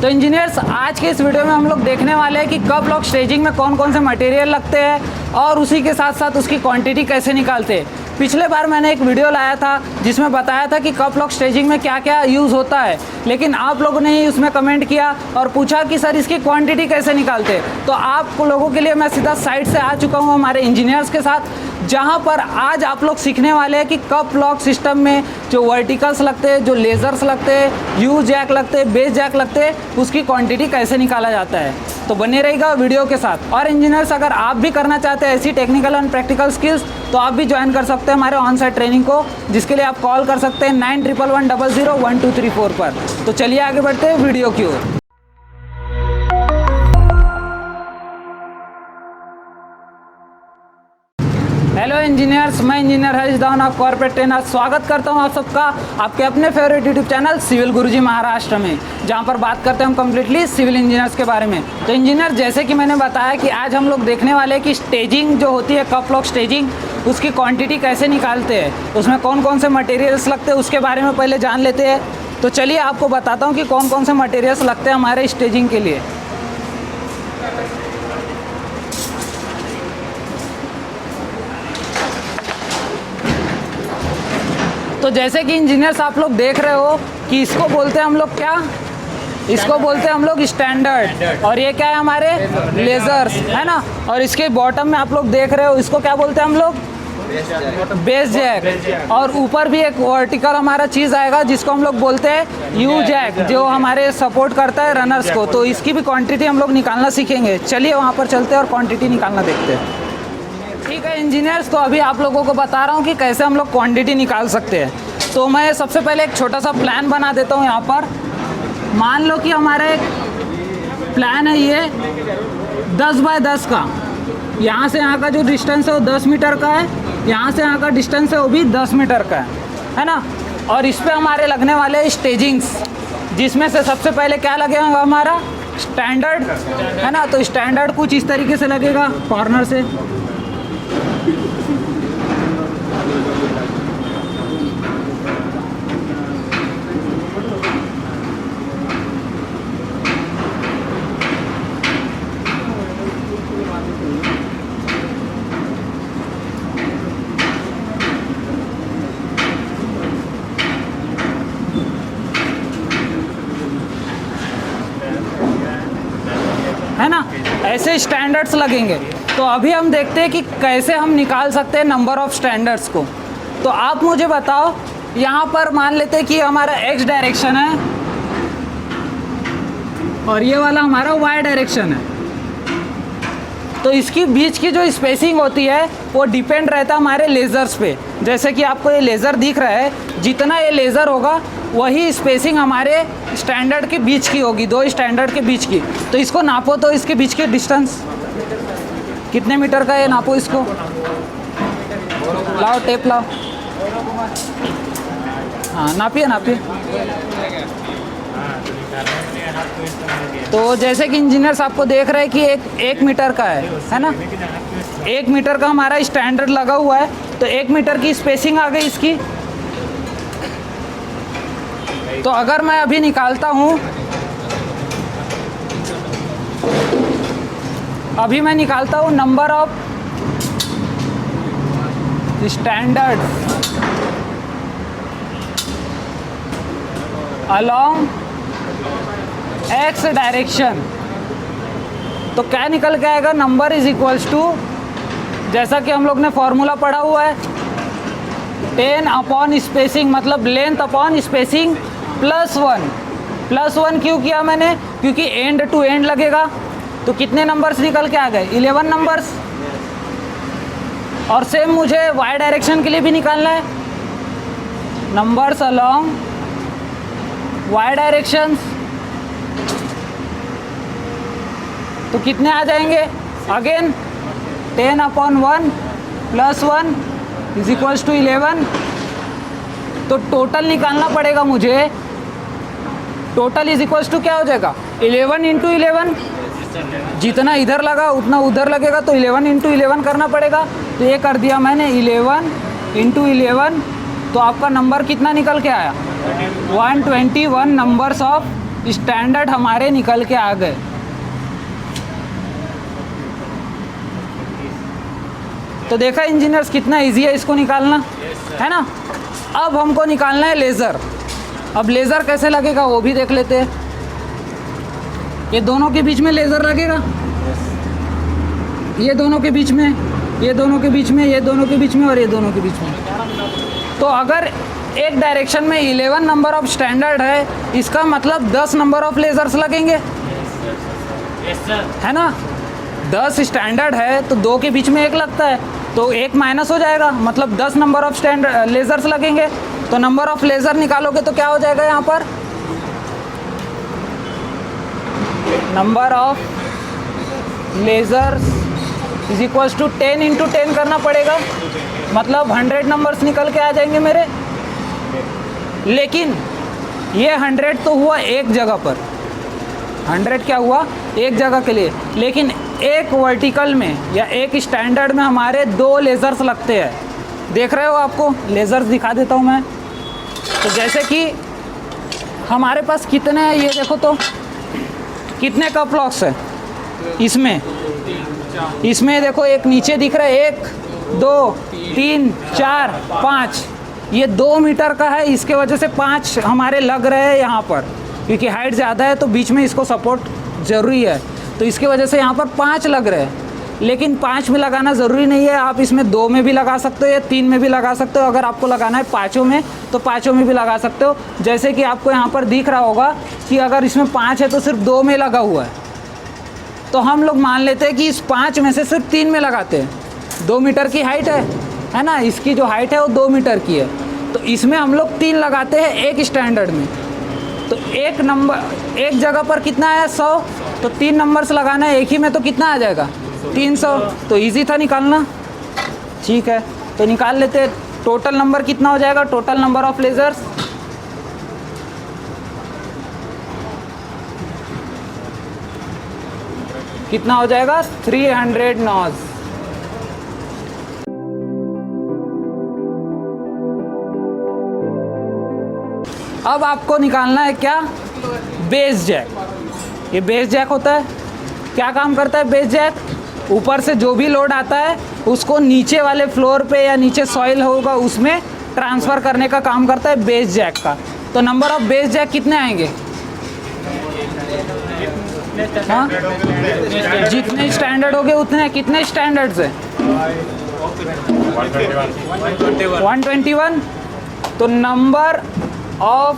तो इंजीनियर्स, आज के इस वीडियो में हम लोग देखने वाले हैं कि कप लॉक स्टेजिंग में कौन कौन से मटेरियल लगते हैं और उसी के साथ साथ उसकी क्वांटिटी कैसे निकालते हैं। पिछले बार मैंने एक वीडियो लाया था जिसमें बताया था कि कप लॉक स्टेजिंग में क्या क्या यूज़ होता है, लेकिन आप लोगों ने ही उसमें कमेंट किया और पूछा कि सर इसकी क्वांटिटी कैसे निकालते हैं। तो आप लोगों के लिए मैं सीधा साइट से आ चुका हूँ हमारे इंजीनियर्स के साथ, जहाँ पर आज आप लोग सीखने वाले हैं कि कप लॉक सिस्टम में जो वर्टिकल्स लगते हैं, जो लेज़र्स लगते हैं, यू जैक लगते हैं, बेस जैक लगते हैं, उसकी क्वांटिटी कैसे निकाला जाता है। तो बने रहेगा वीडियो के साथ। और इंजीनियर्स, अगर आप भी करना चाहते हैं ऐसी टेक्निकल एंड प्रैक्टिकल स्किल्स, तो आप भी ज्वाइन कर सकते हैं हमारे ऑन साइट ट्रेनिंग को, जिसके लिए आप कॉल कर सकते हैं 9111001234 पर। तो चलिए आगे बढ़ते हैं वीडियो की ओर। हेलो इंजीनियर्स, मैं इंजीनियर हरीश दावना, कॉर्पोरेट ट्रेनर। स्वागत करता हूं आप सबका आपके अपने फेवरेट यूट्यूब चैनल सिविल गुरुजी महाराष्ट्र में, जहां पर बात करते हैं हम कम्प्लीटली सिविल इंजीनियर्स के बारे में। तो इंजीनियर, जैसे कि मैंने बताया कि आज हम लोग देखने वाले हैं कि स्टेजिंग जो होती है, कप लॉक स्टेजिंग, उसकी क्वान्टिटी कैसे निकालते हैं, उसमें कौन कौन से मटेरियल्स लगते हैं, उसके बारे में पहले जान लेते हैं। तो चलिए आपको बताता हूँ कि कौन कौन से मटेरियल्स लगते हैं हमारे स्टेजिंग के लिए। तो जैसे कि इंजीनियर्स आप लोग देख रहे हो कि इसको बोलते हैं हम लोग क्या, इसको बोलते हैं हम लोग स्टैंडर्ड, और ये क्या है हमारे लेजर्स, है ना। और इसके बॉटम में आप लोग देख रहे हो, इसको क्या बोलते हैं हम लोग, बेस जैक। और ऊपर भी एक वर्टिकल हमारा चीज़ आएगा जिसको हम लोग बोलते हैं यू जैक, जो हमारे सपोर्ट करता है रनर्स को। तो इसकी भी क्वांटिटी हम लोग निकालना सीखेंगे। चलिए वहाँ पर चलते हैं और क्वांटिटी निकालना देखते हैं। ठीक है इंजीनियर्स, तो अभी आप लोगों को बता रहा हूँ कि कैसे हम लोग क्वांटिटी निकाल सकते हैं। तो मैं सबसे पहले एक छोटा सा प्लान बना देता हूँ। यहाँ पर मान लो कि हमारा एक प्लान है ये 10 बाय 10 का। यहाँ से यहाँ का जो डिस्टेंस है वो 10 मीटर का है, यहाँ से यहाँ का डिस्टेंस है वो भी 10 मीटर का है ना। और इस पर हमारे लगने वाले स्टेजिंग्स, जिसमें से सबसे पहले क्या लगेगा हमारा स्टैंडर्ड, है ना। तो स्टैंडर्ड कुछ इस तरीके से लगेगा कॉर्नर से, है ना। ऐसे स्टैंडर्ड्स लगेंगे। तो अभी हम देखते हैं कि कैसे हम निकाल सकते हैं नंबर ऑफ स्टैंडर्ड्स को। तो आप मुझे बताओ, यहाँ पर मान लेते हैं कि हमारा एक्स डायरेक्शन है और ये वाला हमारा वाई डायरेक्शन है। तो इसकी बीच की जो स्पेसिंग होती है वो डिपेंड रहता है हमारे लेज़र्स पे। जैसे कि आपको ये लेज़र दिख रहा है, जितना ये लेज़र होगा वही स्पेसिंग हमारे स्टैंडर्ड के बीच की होगी, दो स्टैंडर्ड के बीच की। तो इसको नापो, तो इसके बीच के डिस्टेंस कितने मीटर का है, नापो इसको। लाओ टेप लाओ, हाँ नापिए नापिए। तो जैसे कि इंजीनियर्स आपको देख रहे हैं कि एक मीटर का है ना। 1 मीटर का हमारा स्टैंडर्ड लगा हुआ है। तो 1 मीटर की स्पेसिंग आ गई इसकी। तो अगर मैं अभी निकालता हूँ, अभी मैं निकालता हूँ number of standard along x direction. तो क्या निकल के आएगा, नंबर इज इक्वल्स टू, जैसा कि हम लोग ने फॉर्मूला पढ़ा हुआ है, 10 अपॉन स्पेसिंग, मतलब length upon spacing plus 1। Plus 1 क्यों किया मैंने, क्योंकि एंड टू एंड लगेगा। तो कितने नंबर्स निकल के आ गए, 11 नंबर्स। और सेम मुझे वाई डायरेक्शन के लिए भी निकालना है, नंबर्स अलोंग वाई डायरेक्शंस। तो कितने आ जाएंगे, again 10 upon 1 plus 1 is equals to 11। तो टोटल निकालना पड़ेगा मुझे, टोटल इज इक्वल्स टू क्या हो जाएगा, 11 इंटू 11। जितना इधर लगा उतना उधर लगेगा, तो 11 इंटू 11 करना पड़ेगा। तो ये कर दिया मैंने 11 इंटू 11। तो आपका नंबर कितना निकल के आया, 121 नंबर्स ऑफ स्टैंडर्ड हमारे निकल के आ गए। तो देखा इंजीनियर्स कितना इजी है इसको निकालना, है ना। अब हमको निकालना है लेज़र। अब लेज़र कैसे लगेगा वो भी देख लेते हैं। ये दोनों के बीच में लेज़र लगेगा, ये दोनों के बीच में, ये दोनों के बीच में, ये दोनों के बीच में और ये दोनों के बीच में। तो अगर एक डायरेक्शन में 11 नंबर ऑफ स्टैंडर्ड है, इसका मतलब 10 नंबर ऑफ लेज़र्स लगेंगे, है ना। 10 स्टैंडर्ड है तो 2 के बीच में 1 लगता है, तो 1 माइनस हो जाएगा, मतलब 10 नंबर ऑफ स्टैंडर्ड लेज़र्स लगेंगे। तो नंबर ऑफ लेज़र निकालोगे तो क्या हो जाएगा यहाँ पर, number of lasers is equals to 10 into 10 करना पड़ेगा, मतलब 100 नंबर्स निकल के आ जाएंगे मेरे। लेकिन ये 100 तो हुआ एक जगह पर, 100 क्या हुआ एक जगह के लिए, लेकिन एक वर्टिकल में या एक स्टैंडर्ड में हमारे 2 लेज़र्स लगते हैं। देख रहे हो, आपको लेज़र्स दिखा देता हूँ मैं। तो जैसे कि हमारे पास कितने हैं ये देखो, तो कितने कप लॉक्स है इसमें देखो, एक नीचे दिख रहा है, 1 2 3 4 5, ये 2 मीटर का है, इसके वजह से 5 हमारे लग रहे हैं यहाँ पर, क्योंकि हाइट ज़्यादा है तो बीच में इसको सपोर्ट ज़रूरी है, तो इसके वजह से यहाँ पर 5 लग रहे हैं। लेकिन 5 में लगाना ज़रूरी नहीं है, आप इसमें 2 में भी लगा सकते हो या 3 में भी लगा सकते हो। अगर आपको लगाना है 5 में तो 5 में भी लगा सकते हो। जैसे कि आपको यहाँ पर दिख रहा होगा कि अगर इसमें 5 है तो सिर्फ 2 में लगा हुआ है, तो हम लोग मान लेते हैं कि इस 5 में से सिर्फ 3 में लगाते हैं। 2 मीटर की हाइट है ना, इसकी जो हाइट है वो 2 मीटर की है, तो इसमें हम लोग 3 लगाते हैं एक स्टैंडर्ड में। तो एक नंबर एक जगह पर कितना है 100, तो 3 नंबर्स लगाना है एक ही में, तो कितना आ जाएगा 300। तो इजी था निकालना, ठीक है। तो निकाल लेते हैं टोटल नंबर कितना हो जाएगा, टोटल नंबर ऑफ लेज़र्स कितना हो जाएगा 300 नॉज। अब आपको निकालना है क्या, बेस जैक। ये बेस जैक होता है, क्या काम करता है बेस जैक, ऊपर से जो भी लोड आता है उसको नीचे वाले फ्लोर पे या नीचे सॉइल होगा उसमें ट्रांसफ़र करने का काम करता है बेस जैक का। तो नंबर ऑफ बेस जैक कितने आएंगे, हाँ जितने स्टैंडर्ड हो गए उतने, कितने स्टैंडर्ड्स है 121। तो number of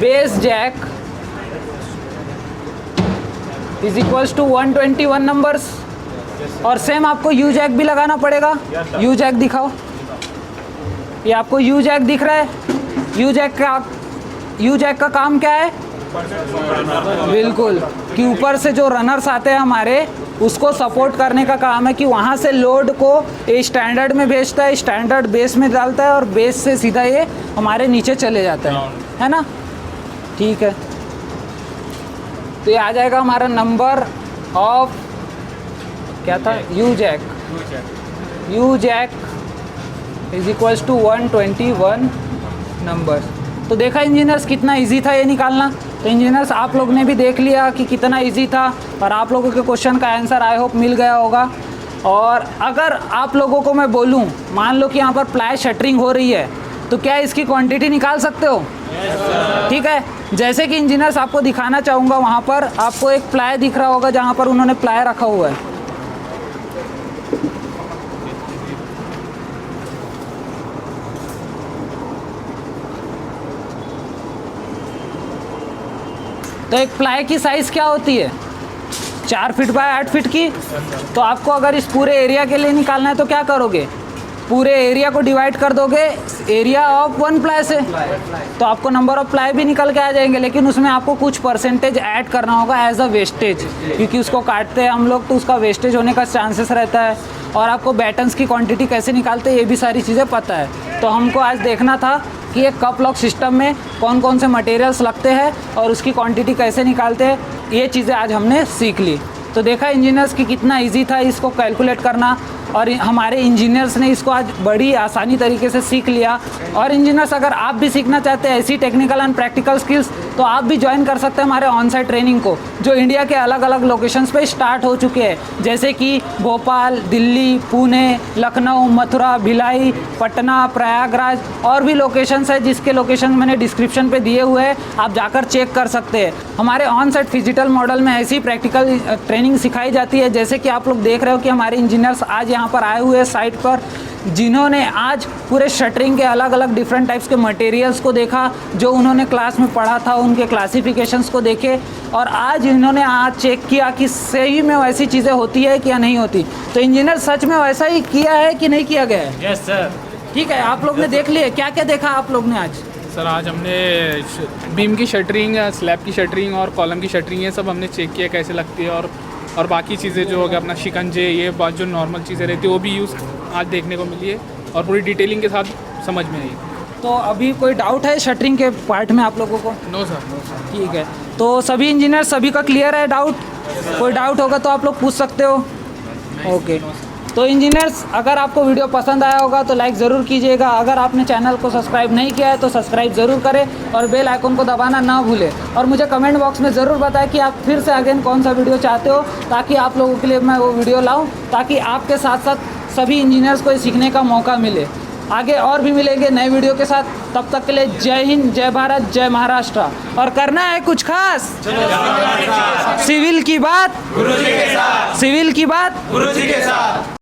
base jack is equals to 121 numbers. और सेम आपको यू जैक भी लगाना पड़ेगा। यू जैक दिखाओ, ये आपको यू जैक दिख रहा है। यू जैक का काम क्या है, बिल्कुल कि ऊपर से जो रनर्स आते हैं हमारे उसको सपोर्ट करने का काम है, कि वहाँ से लोड को ये स्टैंडर्ड में भेजता है, स्टैंडर्ड बेस में डालता है और बेस से सीधा ये हमारे नीचे चले जाता है ना, ठीक है। तो ये आ जाएगा हमारा नंबर ऑफ क्या था, U jack is equals to 121 number. तो देखा इंजीनियर्स कितना इजी था ये निकालना। तो इंजीनियर्स आप लोग ने भी देख लिया कि कितना इजी था, और आप लोगों के क्वेश्चन का आंसर आई होप मिल गया होगा। और अगर आप लोगों को मैं बोलूं, मान लो कि यहाँ पर प्लाई शटरिंग हो रही है, तो क्या इसकी क्वांटिटी निकाल सकते हो, ठीक है। जैसे कि इंजीनियर्स आपको दिखाना चाहूँगा, वहाँ पर आपको एक प्लाई दिख रहा होगा जहाँ पर उन्होंने प्लाई रखा हुआ है। तो एक प्लाई की साइज़ क्या होती है, 4 फीट बाय 8 फीट की। तो आपको अगर इस पूरे एरिया के लिए निकालना है तो क्या करोगे, पूरे एरिया को डिवाइड कर दोगे एरिया ऑफ 1 प्लाई से, तो आपको नंबर ऑफ प्लाई भी निकल के आ जाएंगे। लेकिन उसमें आपको कुछ परसेंटेज ऐड करना होगा एज अ वेस्टेज, क्योंकि उसको काटते हैं हम लोग तो उसका वेस्टेज होने का चांसेस रहता है। और आपको बैटन्स की क्वांटिटी कैसे निकालते हैं ये भी सारी चीज़ें पता है। तो हमको आज देखना था कि एक कप लॉक सिस्टम में कौन कौन से मटेरियल्स लगते हैं और उसकी क्वांटिटी कैसे निकालते हैं, ये चीज़ें आज हमने सीख ली। तो देखा इंजीनियर्स कि कितना इजी था इसको कैलकुलेट करना। और हमारे इंजीनियर्स ने इसको आज बड़ी आसानी तरीके से सीख लिया। और इंजीनियर्स अगर आप भी सीखना चाहते हैं ऐसी टेक्निकल एंड प्रैक्टिकल स्किल्स तो आप भी ज्वाइन कर सकते हैं हमारे ऑन साइट ट्रेनिंग को, जो इंडिया के अलग अलग लोकेशंस पे स्टार्ट हो चुके हैं, जैसे कि भोपाल, दिल्ली, पुणे, लखनऊ, मथुरा, भिलाई, पटना, प्रयागराज और भी लोकेशंस है जिसके लोकेशन मैंने डिस्क्रिप्शन पे दिए हुए हैं, आप जाकर चेक कर सकते हैं। हमारे ऑन साइट फिजिकल मॉडल में ऐसी प्रैक्टिकल ट्रेनिंग सिखाई जाती है, जैसे कि आप लोग देख रहे हो कि हमारे इंजीनियर्स आज यहाँ पर आए हुए हैं साइट पर, जिन्होंने आज पूरे शटरिंग के अलग अलग डिफरेंट टाइप्स के मटेरियल्स को देखा जो उन्होंने क्लास में पढ़ा था, उनके क्लासिफिकेशंस को देखे और आज इन्होंने आज चेक किया कि सही में वैसी चीज़ें होती है कि या नहीं होती। तो इंजीनियर सच में वैसा ही किया है कि नहीं किया गया है? Yes sir. ठीक है, आप लोग ने देख लिए, क्या क्या देखा आप लोग ने आज? सर आज हमने बीम की शटरिंग, स्लैब की शटरिंग और कॉलम की शटरिंग ये सब हमने चेक किया कैसे लगती है, और बाकी चीज़ें जो हो गया अपना शिकंजे ये बात जो नॉर्मल चीज़ें रहती है वो भी यूज़ आज देखने को मिली है और पूरी डिटेलिंग के साथ समझ में आई। तो अभी कोई डाउट है शटरिंग के पार्ट में आप लोगों को? No sir. ठीक है, तो सभी इंजीनियर सभी का क्लियर है डाउट? कोई डाउट होगा तो आप लोग पूछ सकते हो। ओके, तो इंजीनियर्स अगर आपको वीडियो पसंद आया होगा तो लाइक ज़रूर कीजिएगा, अगर आपने चैनल को सब्सक्राइब नहीं किया है तो सब्सक्राइब ज़रूर करें और बेल आइकन को दबाना ना भूलें। और मुझे कमेंट बॉक्स में ज़रूर बताएं कि आप फिर से अगेन कौन सा वीडियो चाहते हो, ताकि आप लोगों के लिए मैं वो वीडियो लाऊं, ताकि आपके साथ साथ सभी इंजीनियर्स को सीखने का मौका मिले। आगे और भी मिलेंगे नए वीडियो के साथ, तब तक के लिए जय हिंद, जय भारत, जय महाराष्ट्र। और करना है कुछ खास, सिविल की बात गुरुजी के साथ, सिविल की बात गुरुजी के साथ।